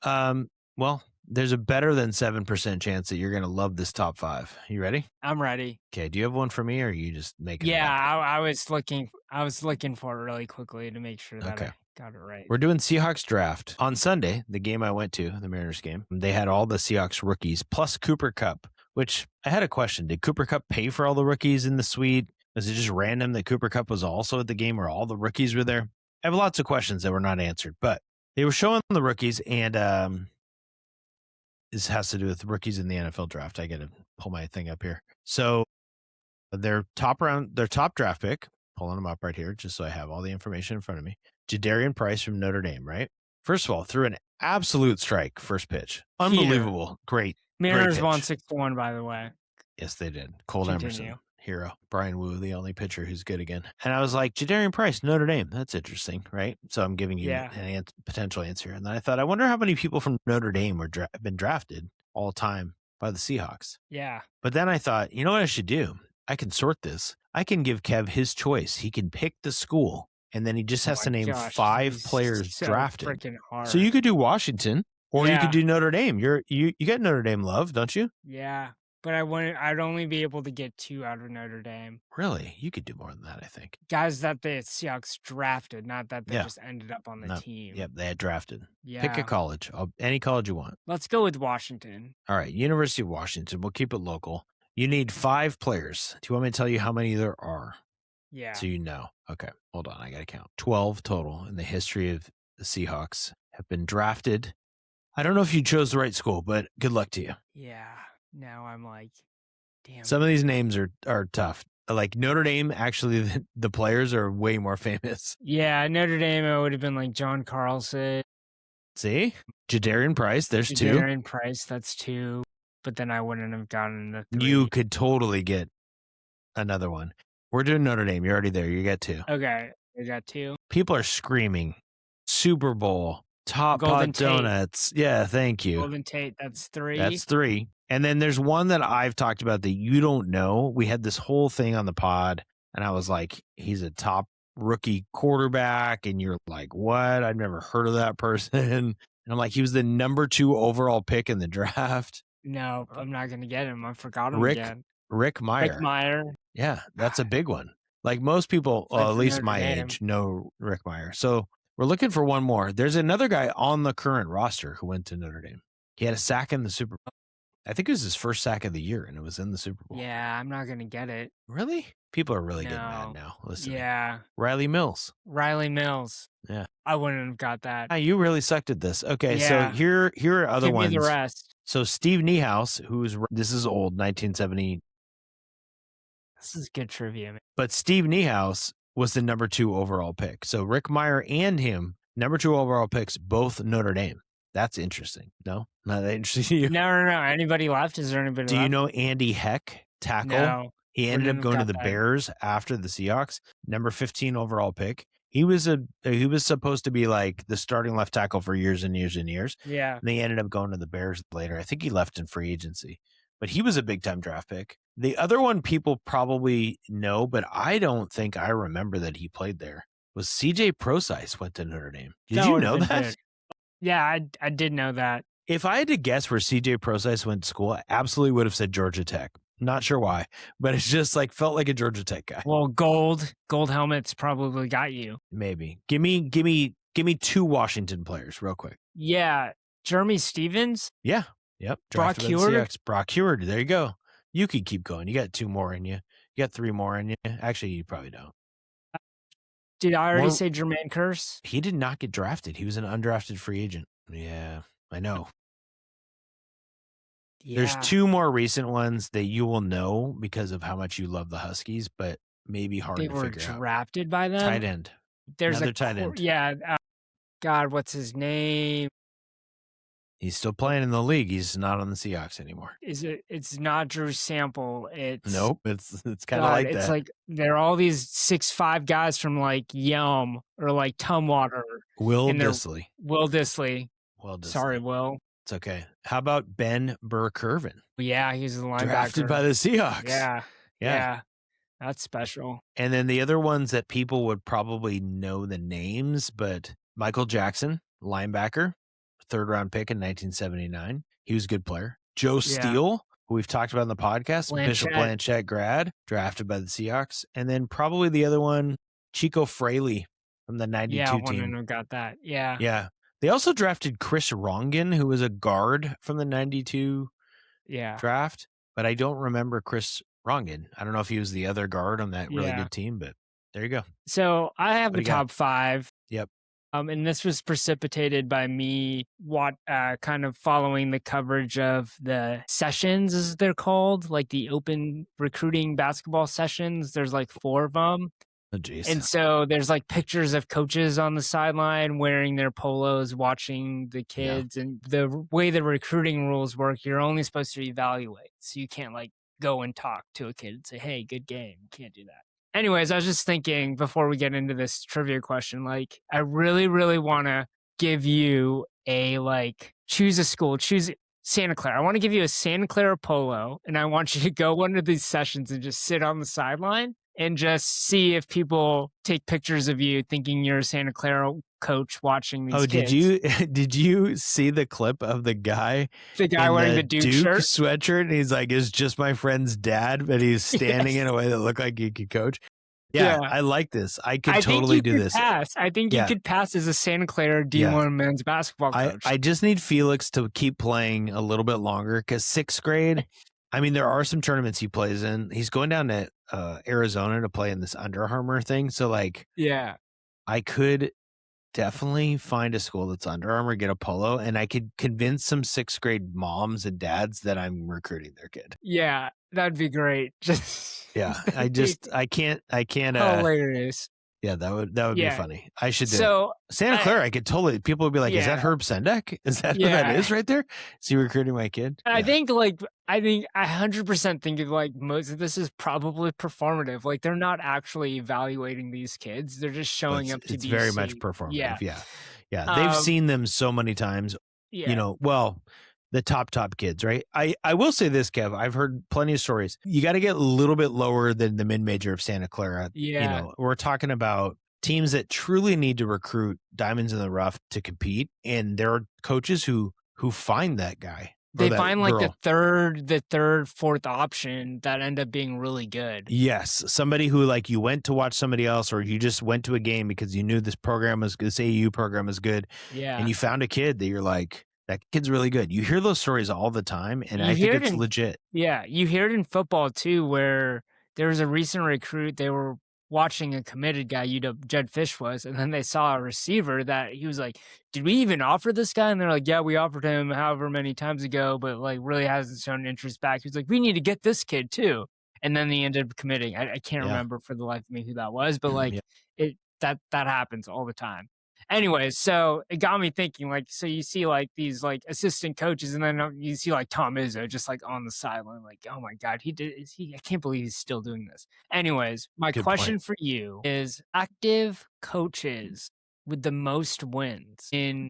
that. Well, there's a better than 7% chance that you're going to love this top 5. You ready? I'm ready. Okay. Do you have one for me, or are you just making it up? I was looking for it really quickly to make sure that I got it right. We're doing Seahawks draft. On Sunday, the game I went to, the Mariners game, they had all the Seahawks rookies plus Cooper Kupp, which I had a question. Did Cooper Kupp pay for all the rookies in the suite? Was it just random that Cooper Kupp was also at the game where all the rookies were there? I have lots of questions that were not answered, but they were showing the rookies, and this has to do with rookies in the NFL draft. I got to pull my thing up here. So their top draft pick, pulling them up right here, just so I have all the information in front of me. Jadarian Price from Notre Dame, right? First of all, threw an absolute strike first pitch. Unbelievable. Great. Mariners won 6-1, by the way. Yes, they did. Cole Emerson, hero. Brian Wu, the only pitcher who's good again. And I was like, Jadarian Price, Notre Dame. That's interesting, right? So I'm giving you a potential answer. And then I thought, I wonder how many people from Notre Dame were been drafted all time by the Seahawks. Yeah. But then I thought, you know what I should do? I can sort this. I can give Kev his choice. He can pick the school, and then he just has to name 5 players drafted. So you could do Washington, or you could do Notre Dame. You get Notre Dame love, don't you? Yeah. But I'd only be able to get 2 out of Notre Dame. Really? You could do more than that, I think. Guys that the Seahawks drafted, not that they just ended up on the team. Yep, they had drafted. Yeah. Pick a college. Any college you want. Let's go with Washington. All right, University of Washington. We'll keep it local. You need 5 players. Do you want me to tell you how many there are? Yeah. So you know. Okay, hold on. I got to count. 12 total in the history of the Seahawks have been drafted. I don't know if you chose the right school, but good luck to you. Yeah. Now I'm like, damn. Some of these names are tough. Like Notre Dame, actually, the players are way more famous. Yeah, Notre Dame, it would have been like John Carlson. See? Jadarian Price, there's 2. Jadarian Price, that's 2. But then I wouldn't have gotten the 3. You could totally get another one. We're doing Notre Dame. You're already there. You get 2. Okay, I got 2. People are screaming Super Bowl Top Golden Pot Donuts. Yeah, thank you. Golden Tate, that's 3. That's 3. And then there's one that I've talked about that you don't know. We had this whole thing on the pod, and I was like, he's a top rookie quarterback, and you're like, what? I've never heard of that person. And I'm like, he was the number 2 overall pick in the draft. No, I'm not going to get him. I forgot him again. Rick Meyer. Yeah, that's a big one. Like most people, at least my age, know Rick Meyer. So we're looking for one more. There's another guy on the current roster who went to Notre Dame. He had a sack in the Super Bowl. I think it was his first sack of the year, and it was in the Super Bowl. Yeah, I'm not going to get it. Really? People are really getting mad now. Listen. Yeah. Riley Mills. Yeah. I wouldn't have got that. You really sucked at this. Okay, so here are other ones. Give me the rest. So Steve Niehaus, this is old, 1970. This is good trivia, man. But Steve Niehaus was the number 2 overall pick. So Rick Meyer and him, number 2 overall picks, both Notre Dame. That's interesting. No? Not that interesting to you? No. Anybody left? Is there anybody left? Do you know Andy Heck, tackle? No. He ended up going to the Bears after the Seahawks. Number 15 overall pick. He was supposed to be like the starting left tackle for years and years and years. Yeah. And they ended up going to the Bears later. I think he left in free agency. But he was a big-time draft pick. The other one people probably know, but I don't think I remember that he played there, was C.J. Prosise went to Notre Dame. Did you know that? Good. Yeah, I did know that. If I had to guess where C.J. Prosise went to school, I absolutely would have said Georgia Tech. Not sure why, but it's just like felt like a Georgia Tech guy. Well, gold helmets probably got you. Maybe. Give me 2 Washington players real quick. Yeah, Jeremy Stevens. Yeah. Yep. Brock Huard. Brock Huard. There you go. You could keep going. You got 2 more in you. You got 3 more in you. Actually, you probably don't. Did I already say Jermaine Kearse? He did not get drafted. He was an undrafted free agent. Yeah, I know. Yeah. There's 2 more recent ones that you will know because of how much you love the Huskies, but maybe hard to figure out. They were drafted by them? Tight end. There's another tight end. Yeah. God, what's his name? He's still playing in the league. He's not on the Seahawks anymore. It's not Drew Sample. Nope. It's kind of like that. It's like they're all these 6'5" guys from like Yelm or like Tumwater. Will Dissly. Sorry, Will. It's okay. How about Ben Burr-Kirven? Yeah, he's a linebacker. Drafted by the Seahawks. Yeah. That's special. And then the other ones that people would probably know the names, but Michael Jackson, linebacker. 3rd-round pick in 1979. He was a good player. Joe Steele, who we've talked about in the podcast, Bishop Blanchett grad, drafted by the Seahawks. And then probably the other one, Chico Fraley from the 92 team. Yeah, one got that. Yeah. Yeah. They also drafted Chris Rongen, who was a guard from the 92 draft, but I don't remember Chris Rongen. I don't know if he was the other guard on that really good team, but there you go. So I have the top 5. Yep. And this was precipitated by me kind of following the coverage of the sessions, as they're called, like the open recruiting basketball sessions. There's like 4 of them. Oh, geez. And so there's like pictures of coaches on the sideline wearing their polos, watching the kids. Yeah. And the way the recruiting rules work, you're only supposed to evaluate. So you can't like go and talk to a kid and say, hey, good game. You can't do that. Anyways, I was just thinking before we get into this trivia question, like, I really, really want to give you choose a school, choose Santa Clara. I want to give you a Santa Clara polo, and I want you to go one of these sessions and just sit on the sideline and just see if people take pictures of you thinking you're a Santa Clara coach watching these kids. Did you see the clip of the guy wearing the Duke shirt? Sweatshirt, and he's like, it's just my friend's dad, but he's standing in a way that looked like he could coach. Yeah, I like this. I could totally do this. I think you could pass as a Santa Clara D1 men's basketball coach. I just need Felix to keep playing a little bit longer because 6th grade, I mean, there are some tournaments he plays in. He's going down to Arizona to play in this Under Armour thing. So I could definitely find a school that's Under Armour, get a polo, and I could convince some 6th grade moms and dads that I'm recruiting their kid. Yeah, that'd be great. I can't. Hilarious. Yeah, that would be funny. I should do so, Santa Clara. I could totally. People would be like, "Is that Herb Sendek? Is that who that is right there? Is he recruiting my kid?" I think I 100% think of like most of this is probably performative. Like they're not actually evaluating these kids; they're just showing up to be. It's very much performative. Yeah. Yeah, they've seen them so many times. Yeah. You know, well, the top kids, right? I will say this, Kev. I've heard plenty of stories. You got to get a little bit lower than the mid-major of Santa Clara. Yeah. You know, we're talking about teams that truly need to recruit diamonds in the rough to compete, and there are coaches who find that guy. They find like the third, fourth option that end up being really good. Yes. Somebody who like you went to watch somebody else, or you just went to a game because you knew this AAU program is good. Yeah. And you found a kid that you're like, that kid's really good. You hear those stories all the time, and I think it's legit. Yeah. You hear it in football too, where there was a recent recruit. They were watching a committed guy, Jed Fish was, and then they saw a receiver that he was like, did we even offer this guy? And they're like, yeah, we offered him however many times ago, but like really hasn't shown interest back. He was like, we need to get this kid too. And then they ended up committing. I can't remember for the life of me who that was, but like that happens all the time. Anyways, so it got me thinking, like, so you see like these like assistant coaches, and then you see like Tom Izzo just like on the sideline, like, oh my God, I can't believe he's still doing this. Anyways, my question for you is active coaches with the most wins in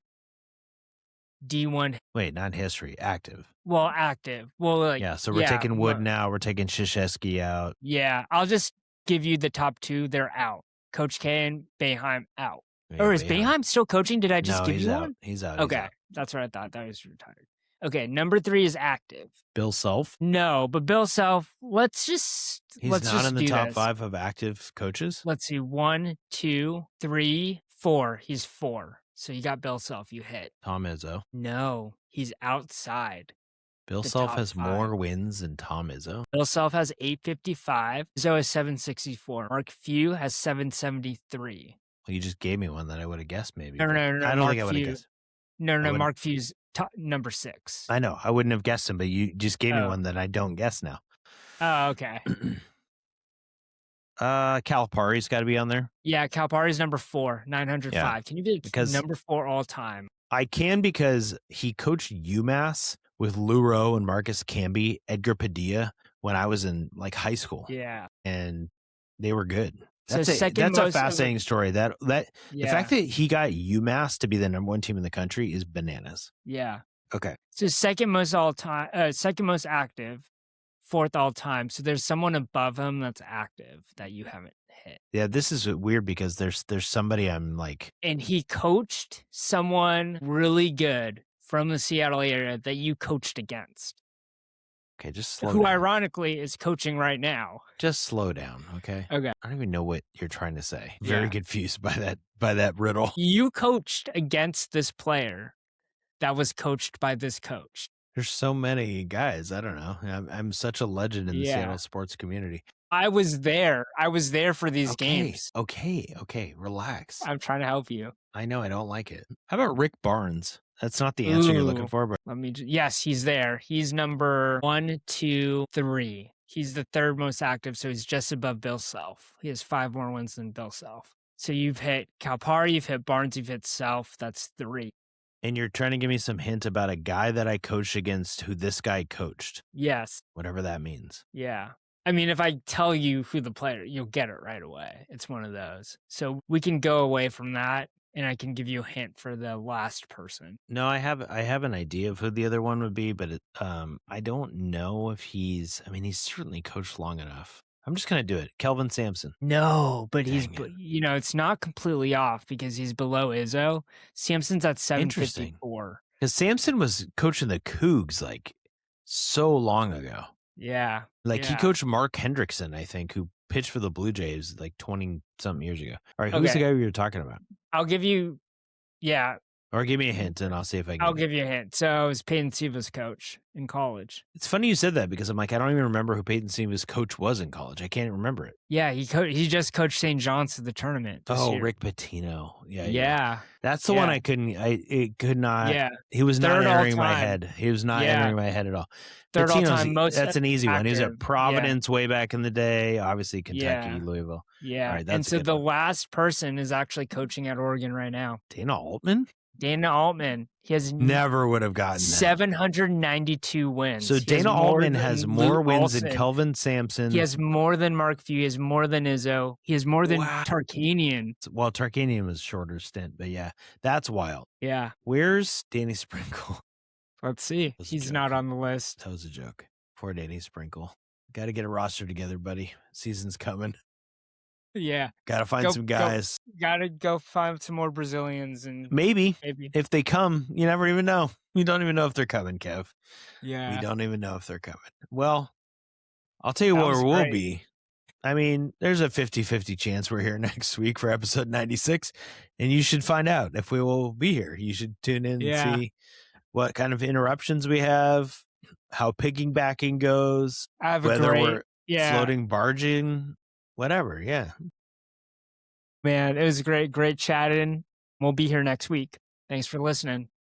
D1. Wait, not history, active. Well, active. Well, like, yeah, so we're taking Wood now, we're taking Krzyzewski out. Yeah, I'll just give you the top two. They're out. Coach K and Boeheim out. Or is Boeheim still coaching? Did I just give you one? He's out. Okay, that's what I thought. That was retired. Okay, number 3 is active. Bill Self? No, but Bill Self, He's not in the top 5 of active coaches? Let's see. 1, 2, 3, 4. He's 4. So you got Bill Self. You hit. Tom Izzo? No, he's outside. Bill Self has 5 more wins than Tom Izzo. Bill Self has 855. Izzo has 764. Mark Few has 773. Well, you just gave me one that I would have guessed maybe. No. I don't think I would have guessed. No, Mark Few's number 6. I know. I wouldn't have guessed him, but you just gave me one that I don't guess now. Oh, okay. Calipari's got to be on there. Yeah, Calipari's number 4, 905. Yeah, can you be number 4 all time? I can, because he coached UMass with Lou Rowe and Marcus Camby, Edgar Padilla when I was in like high school. Yeah. And they were good. That's a fascinating story. The fact that he got UMass to be the number 1 team in the country is bananas. Yeah. Okay. So second most active, 4th all time. So there's someone above him that's active that you haven't hit. Yeah, this is weird because there's somebody I'm like. And he coached someone really good from the Seattle area that you coached against. Okay, just slow down. Who ironically is coaching right now. Just slow down, okay? Okay. I don't even know what you're trying to say. Very confused by that riddle. You coached against this player that was coached by this coach. There's so many guys. I don't know. I'm such a legend in the Seattle sports community. I was there. For these games. Okay. Relax. I'm trying to help you. I know. I don't like it. How about Rick Barnes? That's not the answer you're looking for, but yes, he's there. He's number 1, 2, 3. He's the 3rd most active, so he's just above Bill Self. He has 5 more wins than Bill Self. So you've hit Calipari, you've hit Barnes, you've hit Self. That's 3. And you're trying to give me some hint about a guy that I coached against who this guy coached. Yes. Whatever that means. Yeah. I mean, if I tell you who the player, you'll get it right away. It's one of those. So we can go away from that, and I can give you a hint for the last person. No, I have an idea of who the other one would be, but I don't know if he's certainly coached long enough. I'm just going to do it. Kelvin Sampson. No, but it's not completely off because he's below Izzo. Sampson's at 754. Because Sampson was coaching the Cougs like so long ago. Yeah. He coached Mark Hendrickson, I think, who pitched for the Blue Jays like 20-something years ago. All right, who's the guy we were talking about? I'll give you, Or give me a hint, and I'll see if I can. I'll give you a hint. So I was Peyton Siva's coach in college. It's funny you said that because I'm like, I don't even remember who Peyton Siva's coach was in college. I can't remember it. Yeah, he just coached St. John's to the tournament this year. Rick Pitino. Yeah. That's the one I couldn't. It could not. Yeah. He was not entering my head. He was not entering my head at all. Third all time. That's an easy one. He was at Providence way back in the day. Obviously, Kentucky, Louisville. Yeah. All right, and so the last person is actually coaching at Oregon right now. Dana Altman. Dana Altman. He has never would have gotten 792 wins. So Dana Altman has more wins than Kelvin Sampson. He has more than Mark Few. He has more than Izzo. He has more than Tarkanian. Well, Tarkanian was a shorter stint, but yeah, that's wild. Yeah. Where's Danny Sprinkle? Let's see. He's not on the list. That was a joke. Poor Danny Sprinkle. Got to get a roster together, buddy. Season's coming. Yeah. Got to find some guys. Got to go find some more Brazilians. And maybe if they come, you never even know. You don't even know if they're coming, Kev. Yeah. We don't even know if they're coming. Well, I'll tell you where we'll be. I mean, there's a 50-50 chance we're here next week for episode 96, and you should find out if we will be here. You should tune in and see what kind of interruptions we have, how piggybacking goes, whether we're floating, barging, whatever. Yeah. Man, it was great chatting. We'll be here next week. Thanks for listening.